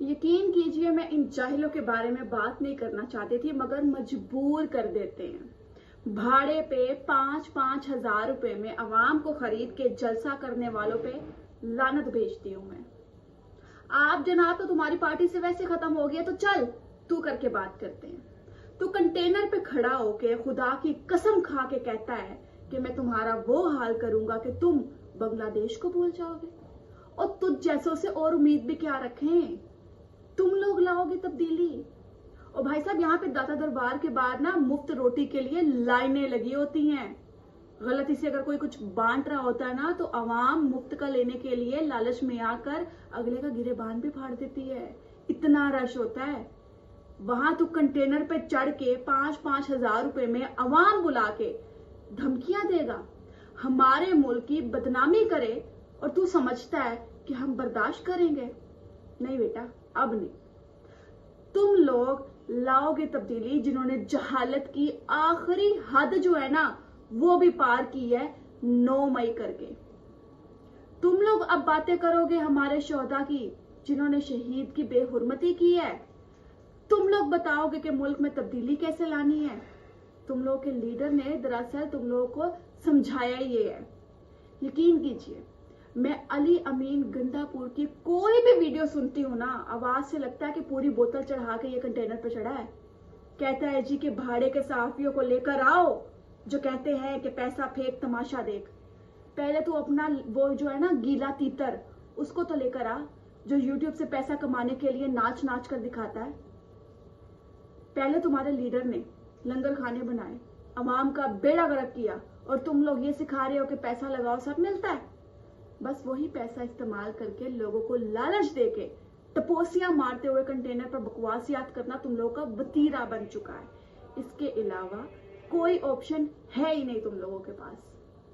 यकीन कीजिए मैं इन जाहिलों के बारे में बात नहीं करना चाहती थी, मगर मजबूर कर देते हैं। भाड़े पे 5-5 हजार रुपए में अवाम को खरीद के जलसा करने वालों पे लानत भेजती हूं मैं। आप जनाब तो तुम्हारी पार्टी से वैसे खत्म हो गया, तो चल तू करके बात करते हैं। तू कंटेनर पे खड़ा होके खुदा की कसम खा के कहता है कि मैं तुम्हारा वो हाल करूंगा कि तुम बांग्लादेश को भूल जाओगे। और तुझ जैसों से और उम्मीद भी क्या रखें, तुम लोग लाओगे तब्दीली। और भाई साहब यहाँ पे दाता दरबार के बाद ना मुफ्त रोटी के लिए लाइनें लगी होती हैं। गलती से अगर कोई कुछ बांट रहा होता है ना, तो अवाम मुफ्त का लेने के लिए लालच में आकर अगले का गिरेबान भी फाड़ देती है। इतना रश होता है वहां। तू कंटेनर पे चढ़ के 5-5 हजार रुपए में अवाम बुला के धमकियां देगा, हमारे मुल्क की बदनामी करे, और तू समझता है कि हम बर्दाश्त करेंगे? नहीं बेटा, अब नहीं। तुम लोग लाओगे तब्दीली जिन्होंने जहालत की आखिरी हद जो है ना वो भी पार की है 9 मई करके। तुम लोग अब बातें करोगे हमारे शोहदा की जिन्होंने शहीद की बेहुरमती की है। तुम लोग बताओगे कि मुल्क में तब्दीली कैसे लानी है। तुम लोग के लीडर ने दरअसल तुम लोगों को समझाया ये है। यकीन कीजिए, मैं अली अमीन गंडापुर की कोई भी वीडियो सुनती हूँ ना, आवाज से लगता है कि पूरी बोतल चढ़ा के ये कंटेनर पे चढ़ा है। कहता है जी कि भाड़े के सहाफियों को लेकर आओ जो कहते हैं कि पैसा फेंक तमाशा देख। पहले तो अपना वो जो है ना गीला तीतर, उसको तो लेकर आ जो यूट्यूब से पैसा कमाने के लिए नाच नाच कर दिखाता है। पहले तुम्हारे लीडर ने लंगर खाने बनाए, अवाम का बेड़ा गर्क किया, और तुम लोग ये सिखा रहे हो कि पैसा लगाओ सब मिलता है। बस वही पैसा इस्तेमाल करके लोगों को लालच देके टपोसियां मारते हुए कंटेनर पर बकवासियात करना तुम लोगों का वतीरा बन चुका है। इसके अलावा कोई ऑप्शन है ही नहीं तुम लोगों के पास।